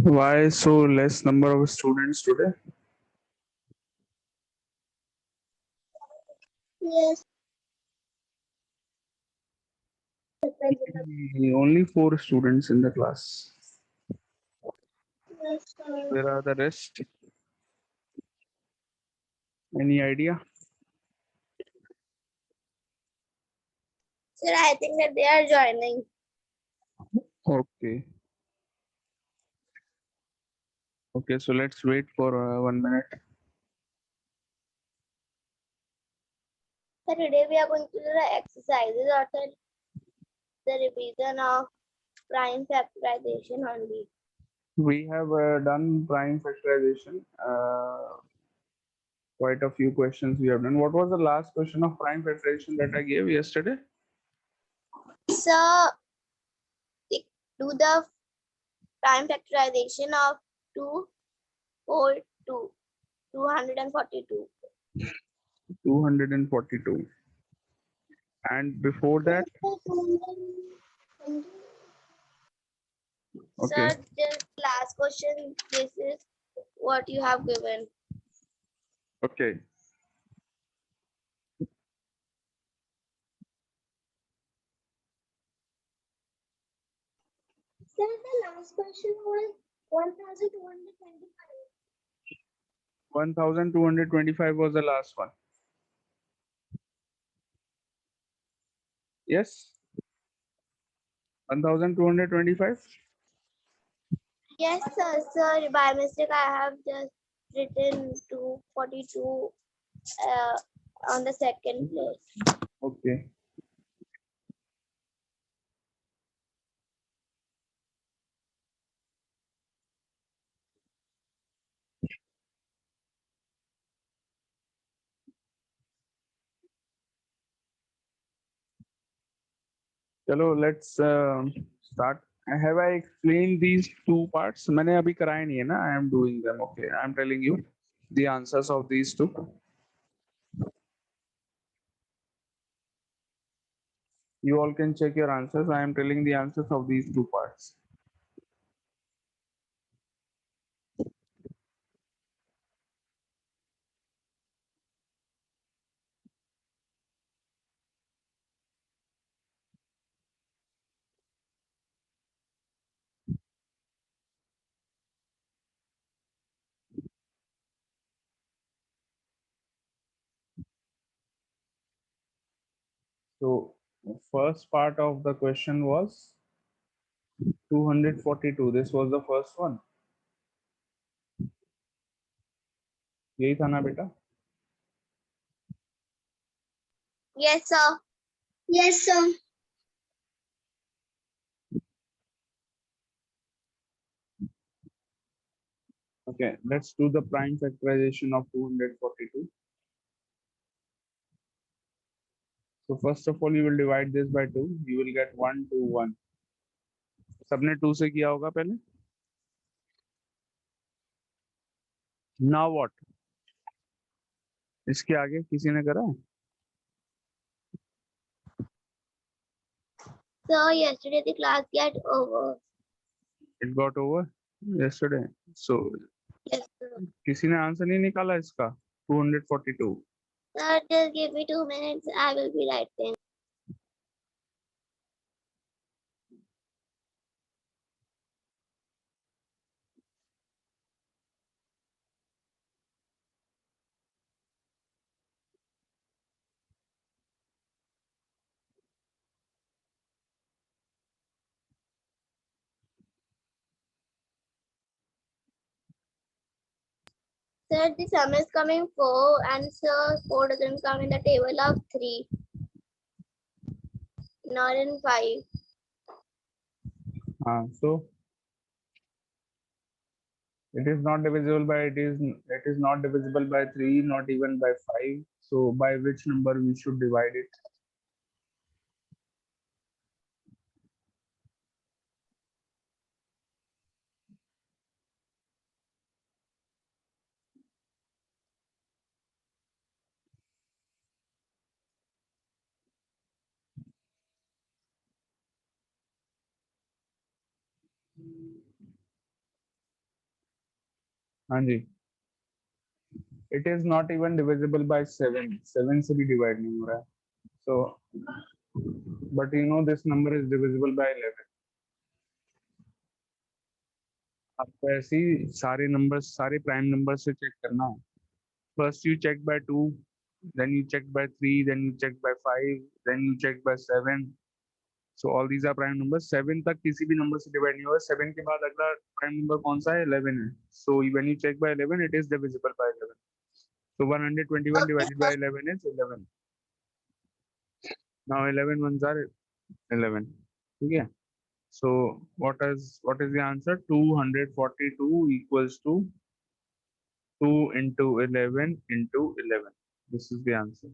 Why so less number of students today? Yes. Only 4 students in the class. Yes, sir. Where are the rest? Any idea? Sir, I think that they are joining. Okay. Okay, so let's wait for 1 minute. So today we are going to do the exercises or the revision of prime factorization only. We have done prime factorization. Quite a few questions we have done. What was the last question of prime factorization that I gave yesterday? So do the prime factorization of 2 whole 2, 242. 242. And before that, okay. Sir, just last question. This is what you have given. Okay. Sir, the last question was 1225. 1225 was the last one. Yes? 1225? Yes, sir. Sir, by mistake, I have just written 242 on the second place. Okay. चलो let's start. Have I explained these two parts? मैंने अभी कराए नहीं है ना. I am doing them. Okay. I am telling you the answers of these two. You all can check your answers. I am telling the answers of these two parts. So first part of the question was 242. This was the first one. यही था ना बेटा? Yes, sir. Yes, sir. Okay, let's do the prime factorization of 242. So first of all, you will divide this by 2. You will get 1 2 1. सबने 2 से किया होगा पहले. Now what? इसके आगे किसी ने करा? So yesterday the class get over. It got over yesterday. So Yes, sir. किसी ने आंसर नहीं निकाला इसका? 242. Sir, just give me 2 minutes. I will be writing. Sir, the sum is coming 4 and sir, 4 doesn't come in the table of 3. Not in 5. So it is not divisible by it is not divisible by 3, not even by 5. So by which number we should divide it? हाँ जी, it is not even divisible by 7. 7 से भी divide नहीं हो रहा है. So, but you know this number is divisible by 11. आपको ऐसे ही सारे numbers, सारे prime numbers से check करना है. First you check by 2, then you check by 3, then you check by 5, then you check by 7. So all these are prime numbers. 7 तक किसी भी number से divide नहीं होगा. 7 के बाद अगला prime number कौन सा है? 11 है. So when you check by 11, it is divisible by 11. So 121 Okay, divided by 11 is 11. Now 11 ones are 11. ठीक है. So what is the answer? 242 equals to 2 into 11 into 11. This is the answer.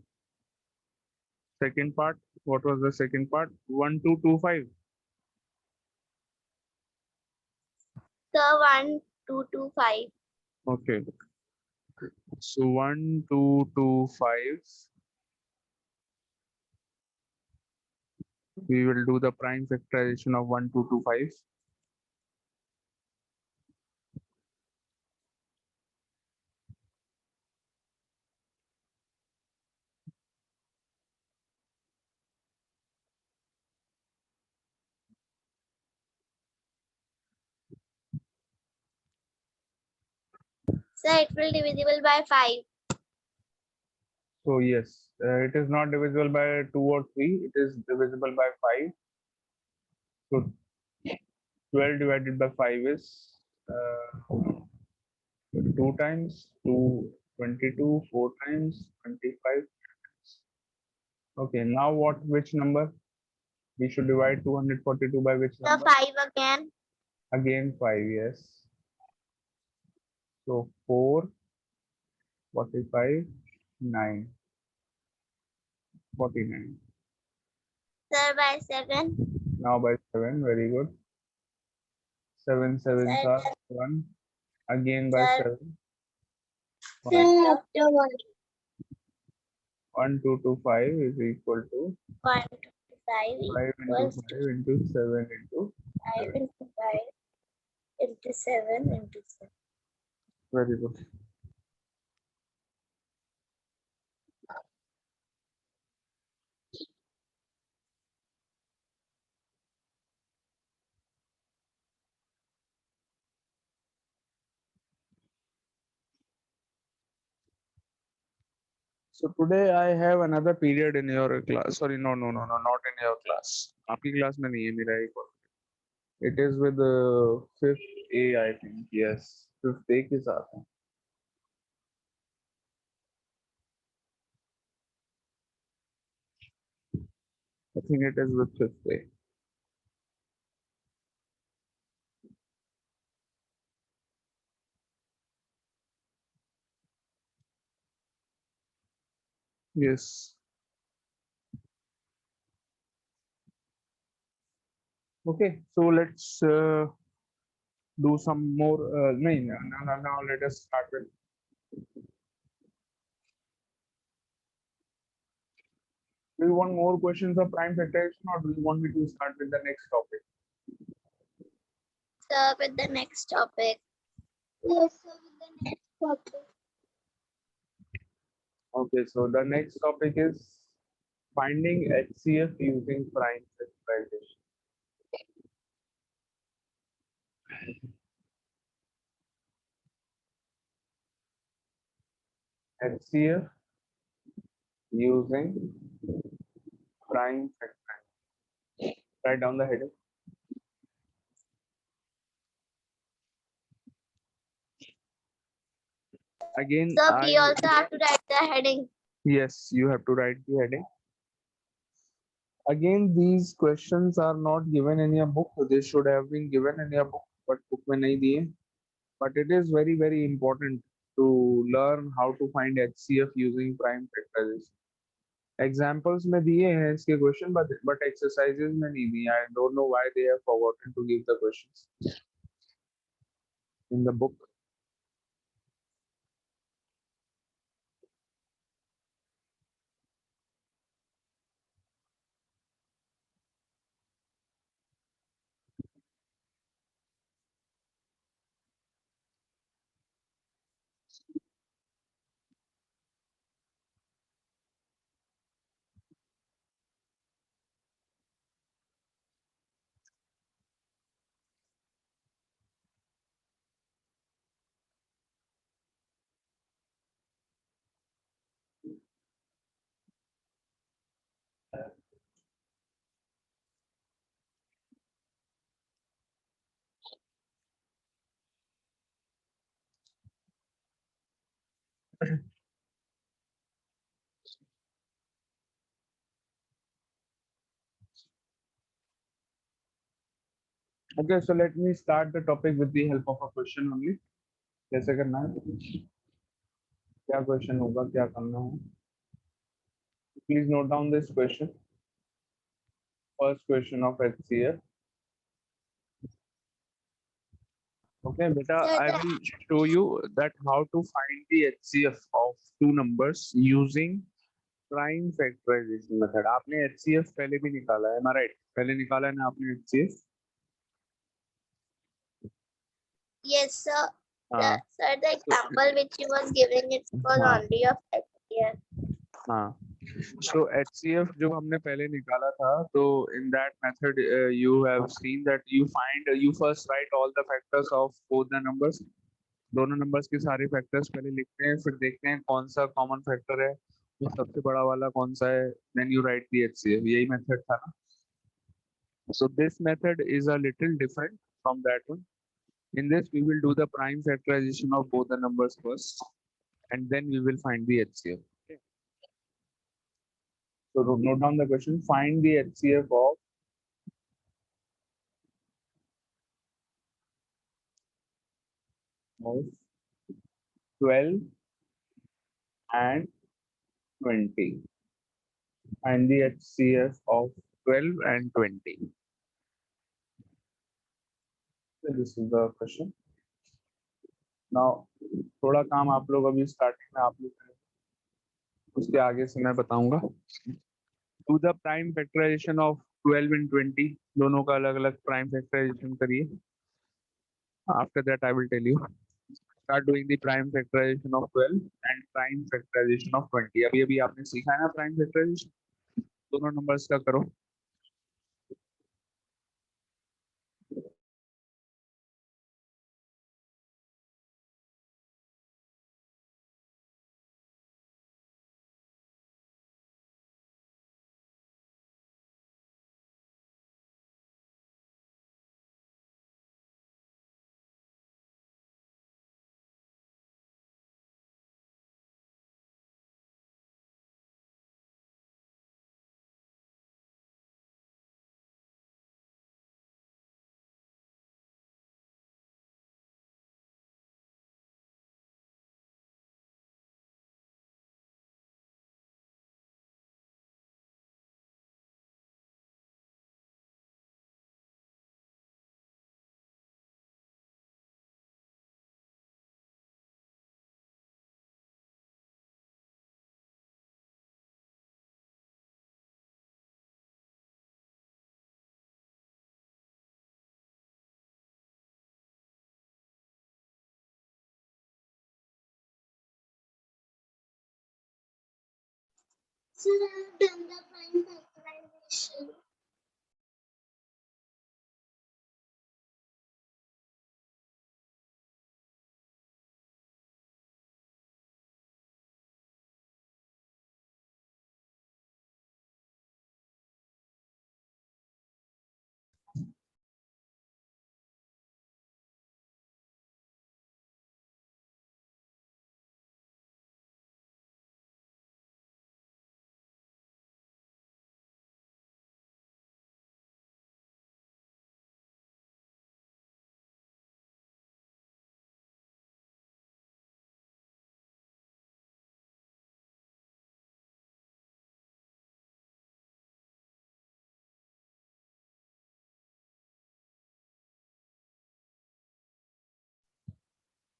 Second part. What was the second part? 1225. sir, 1225. Okay. So 1225. We will do the prime factorization of 1225. Sir, it will divisible by 5. So yes, it is not divisible by 2 or 3. It is divisible by 5. So 12 divided by 5 is 2 times 2, 22, 4 times 25. Okay, now what? Which number? We should divide 242 by which Sir, number? 5 again. Again 5, yes. So 4, 45, 9, 49. Sir, by 7. Now by 7, very good. 7 sevens Sir, are 1. Again by sir, 7. sir, 1, 2 to 5 is equal to 1 to 5 5 into equals 5 to into 7 into 5 7. into 5 into 7 into 7. Very good. So today I have another period in your class. Sorry, no, not in your class. आपकी class में नहीं है मेरा एक और. It is with the 5th A, I think. Yes, 5th A के साथ है. I think it is with 5th A. Yes. Okay, so let's do some more. Now let us start with. Do you want more questions of prime factorization, or do you want me to start with the next topic? Sir, with the next topic. Yes, sir, with the next topic. Okay, so the next topic is finding HCF using prime factorization. HCF using prime factorization. Write down the heading. Again, Sir, we also have to write the heading. yes, you have to write the heading. Again, these questions are not given in your book. They should have been given in your book, but book में नहीं दिए. But it is very, very important to learn how to find HCF using prime factorization. Examples में दिए हैं इसके question, but exercises में नहीं दिए. I don't know why they have forgotten to give the questions in the book. Okay, so let me start the topic with the help of a question only. कैसे करना है, क्या question होगा, क्या करना है. Please note down this question. First question of HCF. Okay, beta, Sir, I will show you that how to find the HCF of two numbers using prime factorization method. आपने HCF पहले भी निकाला है, am I right? पहले निकाला है ना आपने HCF? yes, sir. हाँ. Sir, the example which you was giving it was हाँ. only of HCF. हाँ. So HCF जो हमने पहले निकाला था, तो in that method you have seen that you first write all the factors of both the numbers. दोनों numbers के सारे factors पहले लिखते हैं, फिर देखते हैं कौन सा common factor है, वो सबसे बड़ा वाला कौन सा है, then you write the HCF. यही method था ना. So this method is a little different from that one. In this we will do the prime factorization of both the numbers first, and then we will find the HCF. So note down the question. Find the HCF of 12 and 20. Find the HCF of 12 and 20. So this is the question. Now, थोड़ा काम आप लोग अभी starting में आप लोग करें, उसके आगे से मैं बताऊंगा. Do the prime factorization of 12 and 20. दोनों का अलग अलग prime factorization करिए. After that, I will tell you. Start doing the prime factorization of 12 and prime factorization of 20. अभी अभी आपने सीखा है ना prime factorization. दोनों numbers का करो. Sir, I have done the prime factorization.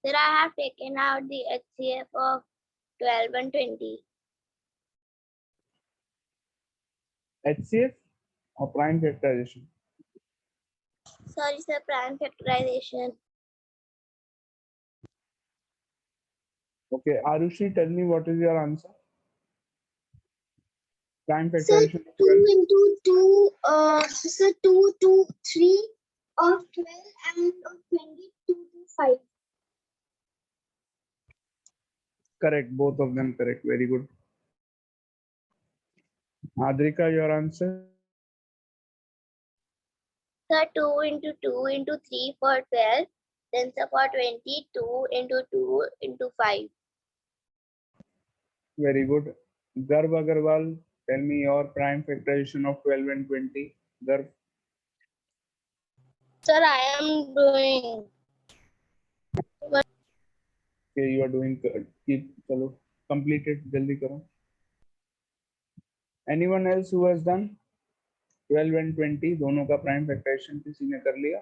Sir, I have taken out the HCF of 12 and 20. HCF or prime factorization? Sorry, sir, prime factorization. Okay, Arushi, tell me what is your answer? Prime Sir, factorization of 2 12. into 2, sir, 2 to 3 of 12 and of 22 to 5. Correct, both of them correct. Very good. Adrika, your answer? Sir, 2 into 2 into 3 for 12. Then sir, for 22 into 2 into 5. Very good. Garv Agarwal, tell me your prime factorization of 12 and 20. Garv, Sir, I am doing. okay, you are doing good. Keep, chalo, complete it, jaldi karo. Anyone else who has done 12 and 20 दोनों का prime factorization किसी ने कर लिया?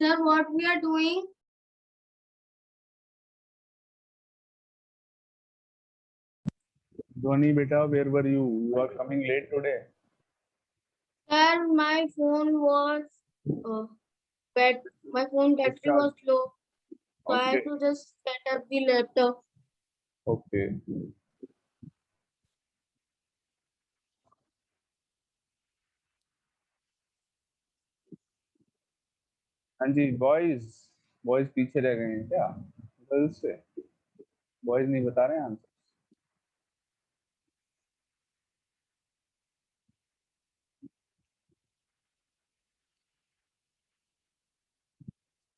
Sir, what we are doing? Dhoni beta, where were you? You are coming late today. Sir, my phone was my phone battery was low, so I had Okay. to just set up the laptop. Okay. हाँ जी, boys पीछे रह गए हैं क्या girls से? Boys नहीं बता रहे हैं answer.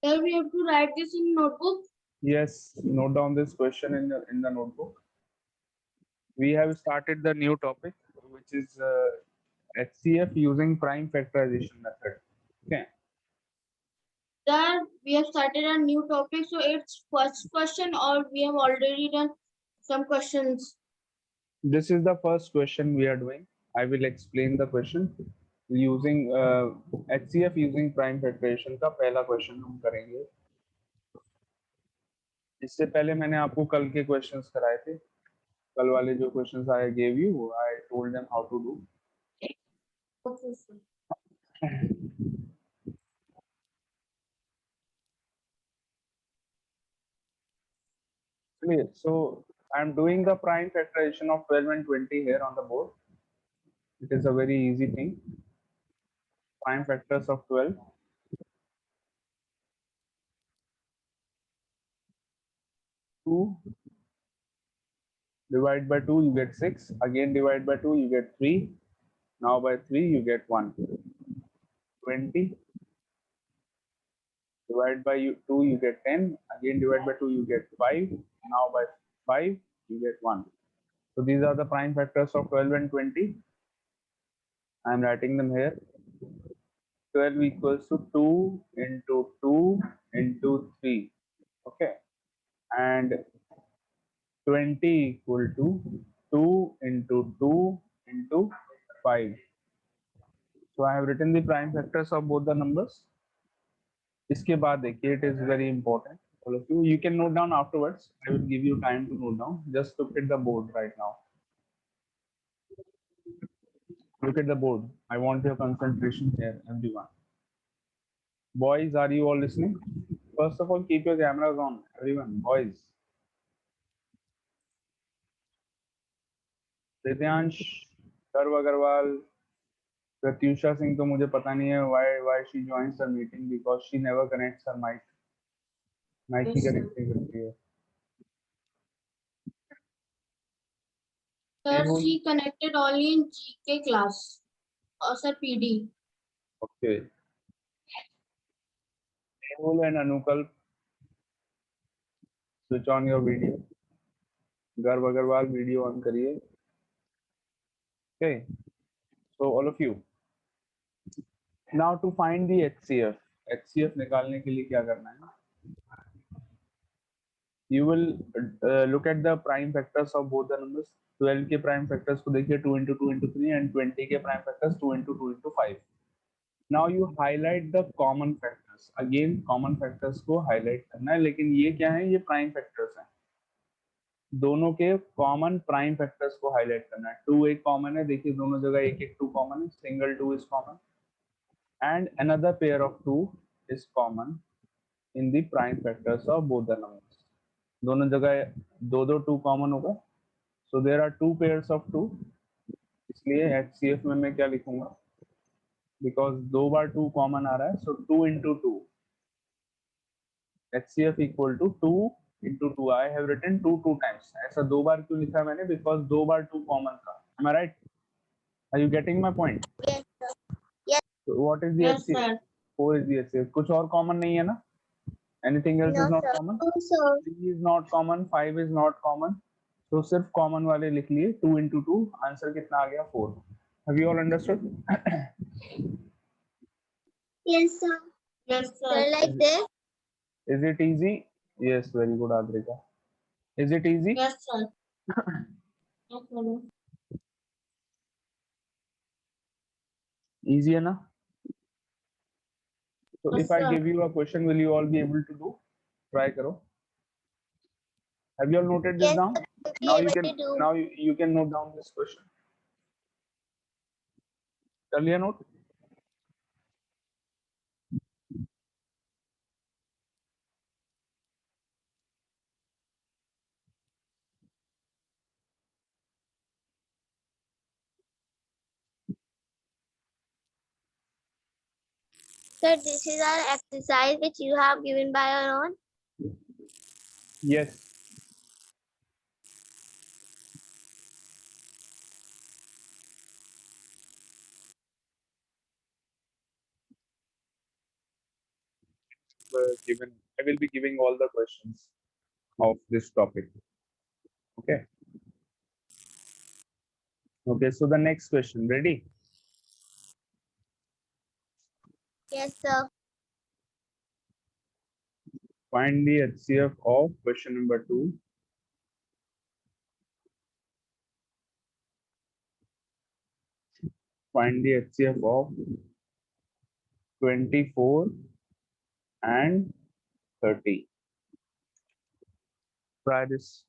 Sir, we have to write this in notebook. Yes, note down this question in the notebook. We have started the new topic, which is HCF using prime factorization method. Okay. Sir, we have started a new topic, so it's first question, or we have already done some questions. This is the first question we are doing. I will explain the question using HCF using prime factorization का पहला question हम करेंगे. इससे पहले मैंने आपको कल के क्वेश्चंस कराए थे. कल वाले जो questions I gave you, I told them how to do. Okay, sir. Clear. So I'm doing the prime factorization of 12 and 20 here on the board. It is a very easy thing. Prime factors of 12. 2 divide by 2, you get 6. Again divide by 2, you get 3. Now by 3, you get 1. 20 divide by 2, you get 10. Again divide by 2, you get 5. Now by 5, you get 1. So these are the prime factors of 12 and 20. I'm writing them here. 12 equals to 2 into 2 into 3. Okay. And 20 equal to 2 into 2 into 5. So I have written the prime factors of both the numbers. इसके बाद देखिए, it is very important. All of you can note down afterwards. I will give you time to note down. Just look at the board right now. Look at the board. I want your concentration here, everyone. Boys, are you all listening? First of all, keep your cameras on, everyone. Boys. रिद्यांश, गर्व अग्रवाल, प्रत्युषा सिंह तो मुझे पता नहीं है why she joins the meeting because she never connects her mic. Mic ही Yes, sir. Connect नहीं करती है. Sir, Mehul, she connected only in GK class. Or sir, PD. okay. Mehul and Anukal, switch on your video. गर्व Agarwal video on करिए. Okay. So all of you. Now to find the HCF. HCF निकालने के लिए क्या करना है? You will look at the prime factors of both the numbers. 12 के prime factors को देखिए 2 into 2 into 3 and 20 के prime factors 2 into 2 into 5. Now you highlight the common factors. Again common factors को highlight करना है, लेकिन ये क्या है? ये prime factors हैं. दोनों के कॉमन प्राइम फैक्टर्स को हाईलाइट करना है. 2 एक कॉमन है, देखिए दोनों जगह एक एक 2 कॉमन है. Single 2 is common and another pair of 2 is common in the prime factors of both the numbers. दोनों जगह दो दो 2 कॉमन होगा. So there are 2 pairs of 2. इसलिए HCF में मैं क्या लिखूंगा? Because दो बार 2 कॉमन आ रहा है, so 2 into 2. HCF equal to 2 into 2. I have written 2 times. ऐसा 2 बार क्यों लिखा है मैंने? Because 2 बार 2 common था. Am I right? Are you getting my point? Yes, sir. Yes. So what is the Yes, HCF? sir. 4 is the HCF. कुछ और common नहीं है ना? Anything else No, is not sir. common? No, sir. 3 is not common. 5 is not common. तो सिर्फ common वाले लिख लिए. 2 into 2. आंसर कितना आ गया? 4. Have you all understood? Yes, sir. Yes, So sir. like this. Is it easy? Yes, very good, Adrika. Is it easy? Yes, sir. No problem. Easy है ना? So Yes, if I sir. give you a question, will you all be able to do? Try करो. Have you all noted this Yes, down? sir. We'll be Now you able can to do. you can note down this question. कर लिया note? Sir, this is our exercise which you have given by your own. Yes. Given, I will be giving all the questions of this topic. Okay. Okay. So the next question. Ready? Yes, sir. Find the HCF of question number 2. Find the HCF of 24 and 30. Try this.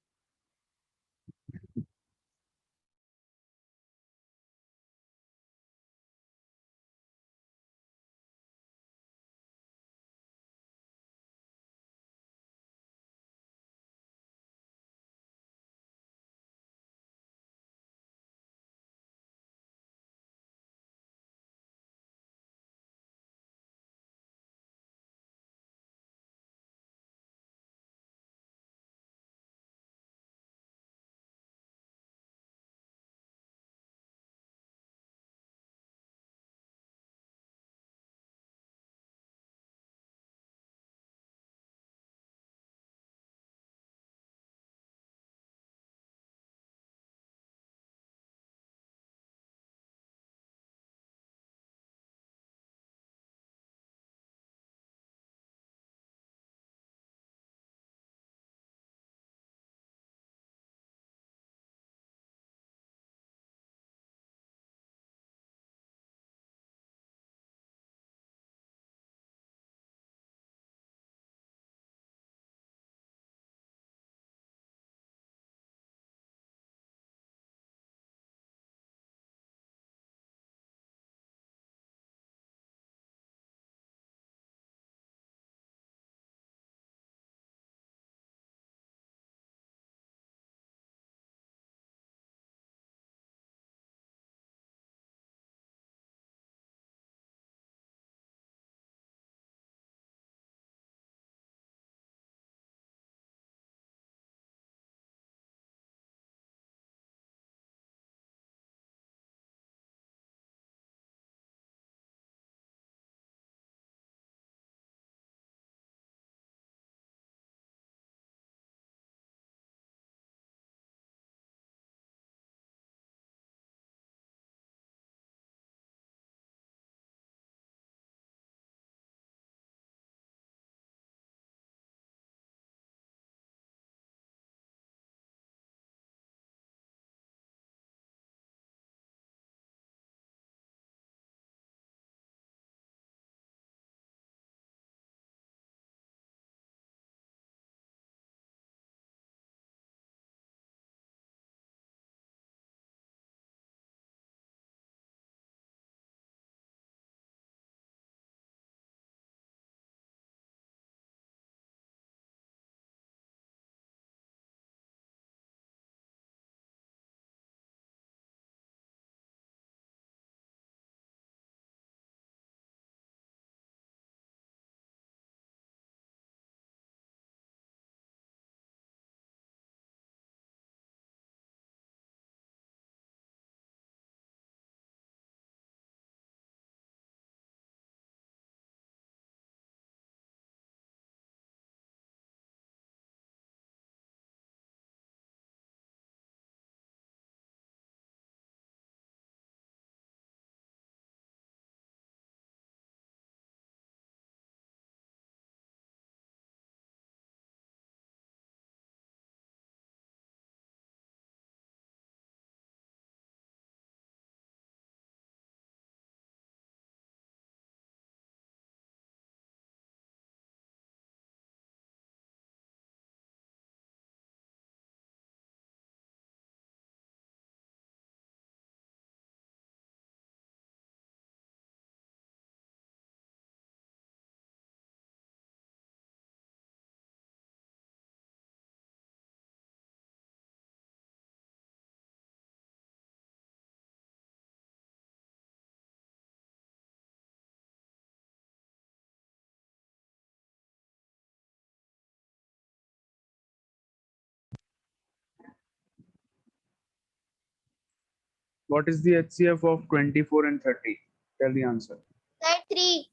What is the HCF of 24 and 30? Tell the answer. Sir, 3.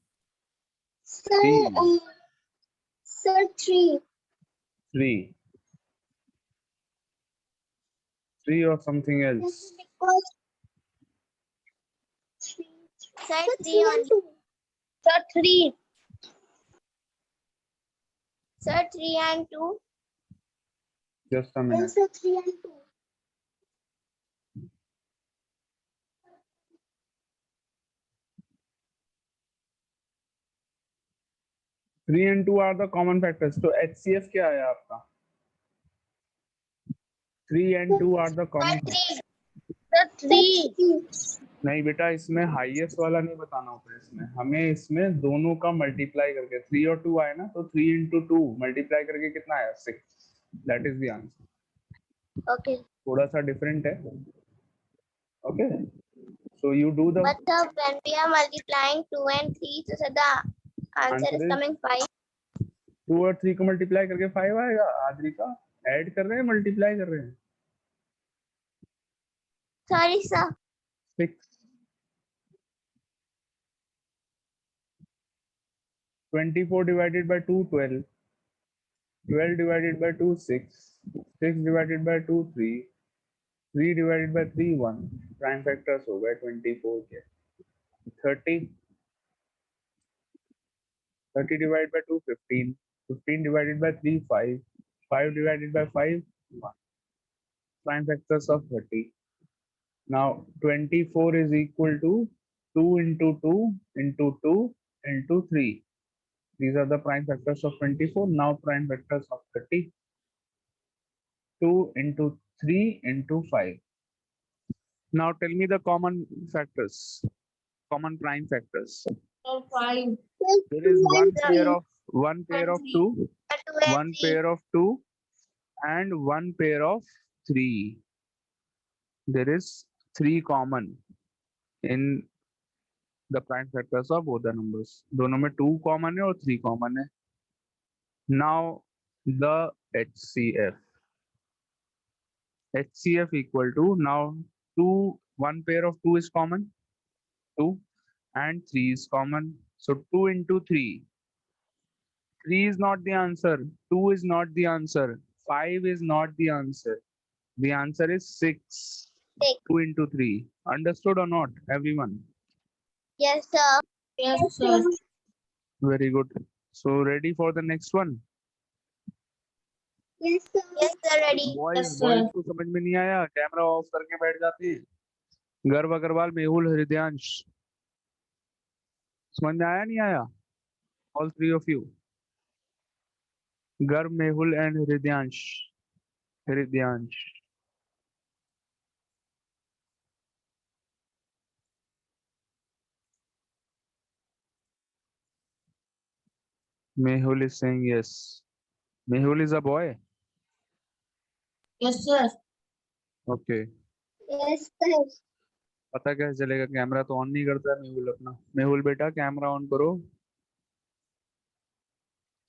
Three. Sir, 3. 3. 3 or something else. Sir, 3 only. Sir, 3. Sir, 3 and 2. Just a minute. Sir, 3 and 2. 3 and 2 are the common factors. So HCF क्या है आपका? 3 and 2 are the common factors. Sir, 3. नहीं बेटा, इसमें highest वाला नहीं बताना होता है। इसमें हमें इसमें दोनों का मल्टीप्लाई करके 3 और 2 आए ना, तो 3 into 2 मल्टीप्लाई करके कितना आया? 6. That is the answer. Okay. थोड़ा सा डिफरेंट है। Okay, so you do the But sir, when we are multiplying 2 and 3, so sir, the answer Answer is is- coming 5. 2 और 3 को मल्टीप्लाई करके 5 आएगा। आदरी का ऐड कर रहे हैं, मल्टीप्लाई कर रहे हैं? Sorry, sir. 6. 24 divided by 2, 12. 12 divided by 2, 6. 6 divided by 2, 3. 3 divided by 3, 1. Prime factors हो गए 24 के। 30 30 divided by 2, 15. 15 divided by 3, 5. 5 divided by 5, 1. Prime factors of 30. Now 24 is equal to 2 into 2 into 2 into 3. These are the prime factors of 24. Now prime factors of 30. 2 into 3 into 5. Now tell me the common factors, common prime factors. Sir, 5. There is one pair of 2, 2 and one 3. pair of 2, and one pair of 3. There is 3 common in the prime factors of both the numbers. दोनों में 2 common है और 3 common है. Now the HCF. HCF equal to, now 1 pair of 2 is common, 2, and 3 is common. So 2 into 3. 3 is not the answer. 2 is not the answer. 5 is not the answer. The answer is 6. 6. 2 into 3. Understood or not, everyone? Yes, sir. Yes, sir. Very good. So ready for the next one? Yes, sir. Yes, sir. Ready. Boys, Yes, sir. boys को समझ में नहीं आया? Camera off करके बैठ जाते हैं। गर्व अग्रवाल, मेहुल, हृदयांश, समझ में आया नहीं आया? All 3 of you. गर्व, Mehul and Hridayansh. Hridayansh. Mehul is saying yes. Mehul is a boy. Yes, sir. Okay. Yes, sir. पता कैसे चलेगा? कैमरा तो ऑन नहीं करता है मेहुल अपना। मेहुल बेटा कैमरा ऑन करो।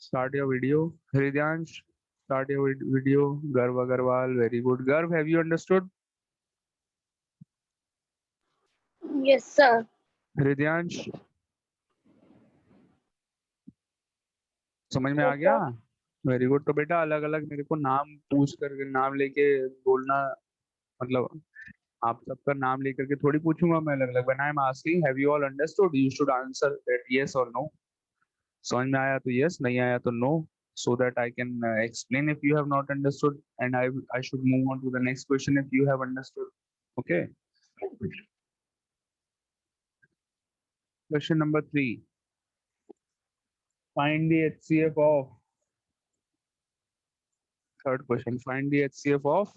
Start your video. Hridayansh, start your video. गर्व अग्रवाल, वेरी गुड। गर्व, have you understood? Yes, sir. Hridayansh, समझ में आ Yes, गया? Very good. तो बेटा अलग अलग मेरे को नाम पूछ कर, नाम लेके बोलना, मतलब आप सबका नाम लेकर के थोड़ी पूछूंगा मैं अलग अलग। When I am asking have you all understood, you should answer that yes और नो। समझ में आया तो यस, नहीं आया तो no, so that I can explain if you have not understood, and I should move on to the next question if you have understood. Okay. Question number 3. Find the HCF of, third question, find the HCF of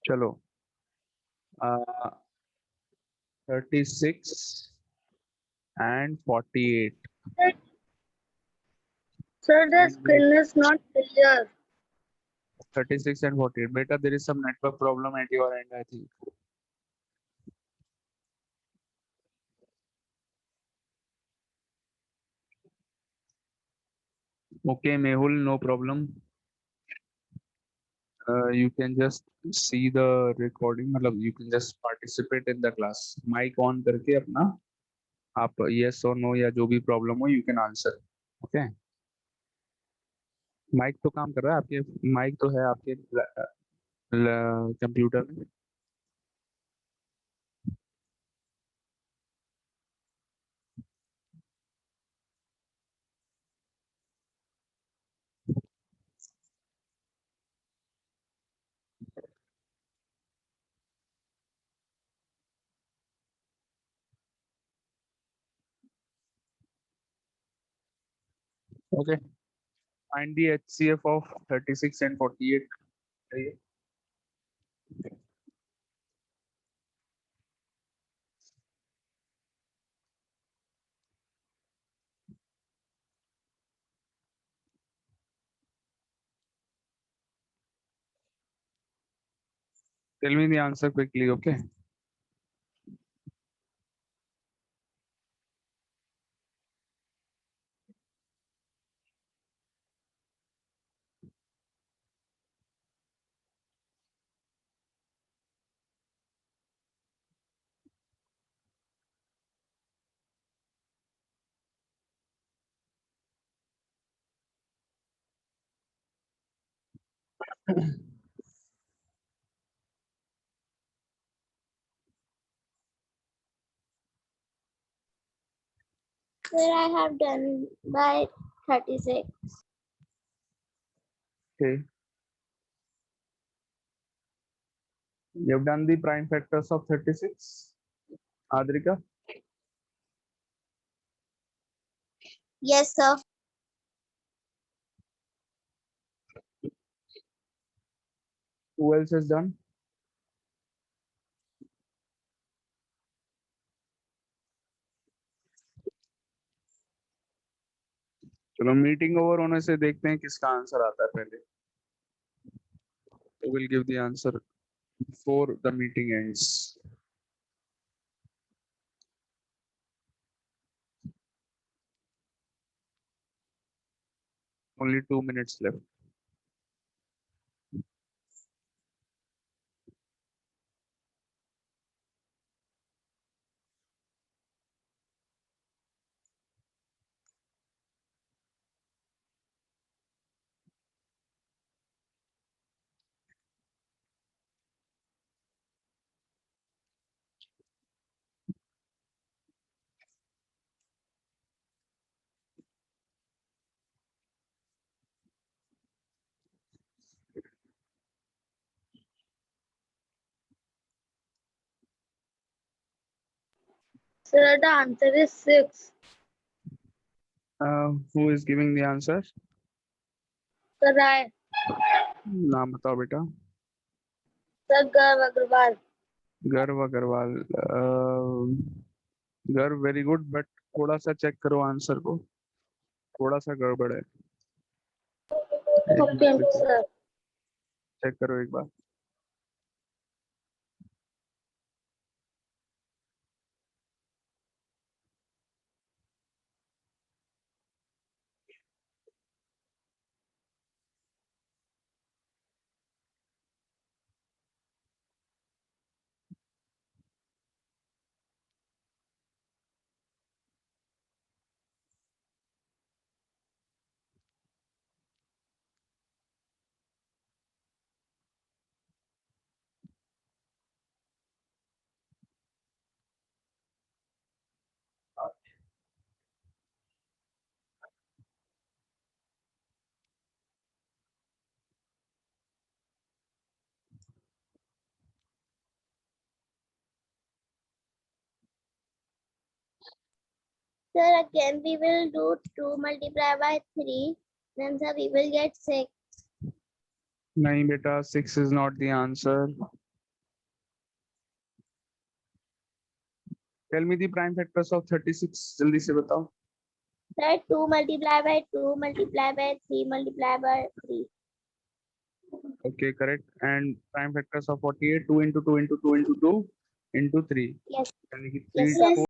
चलो 36 and 48. Sir, the screen is not clear. 36 and 48. Beta, there is some network problem at your end, I think. Okay, Mehul, no problem. You can just see the recording, मतलब you can just participate in the class. Mic on करके अपना आप yes or no या जो भी problem हो you can answer. Okay. Mic तो काम कर रहा है आपके, माइक तो है आपके कंप्यूटर में. Okay. Find the HCF of 36 and 48. चाहिए. Tell me the answer quickly, okay? Sir, I have done by 36. Okay. You've done the prime factors of 36. Adrika, Yes, sir. who else has done? चलो meeting over होने से देखते हैं किसका answer आता है पहले. We will give the answer before the meeting ends. Only 2 minutes left. Sir, the answer is 6. Who is giving the answer? Sir, I. नाम बताओ बेटा. Sir, Gaurav Agrawal. गर्व अग्रवाल. गर्व वेरी गुड, बट थोड़ा सा चेक करो आंसर को, थोड़ा सा गड़बड़ है. Okay, sir. चेक करो एक बार. Sir, again we will do 2 multiplied by 3. Then sir, we will get 6. नहीं बेटा, 6 is not the answer. Tell me the prime factors of 36. जल्दी से बताओ. Sir, 2 multiplied by 2 multiplied by 3 multiplied by 3. Okay, correct. And prime factors of 48, 2 into 2 into 2 into 2 into 3. Yes. यानी कि Yes, 3, sir.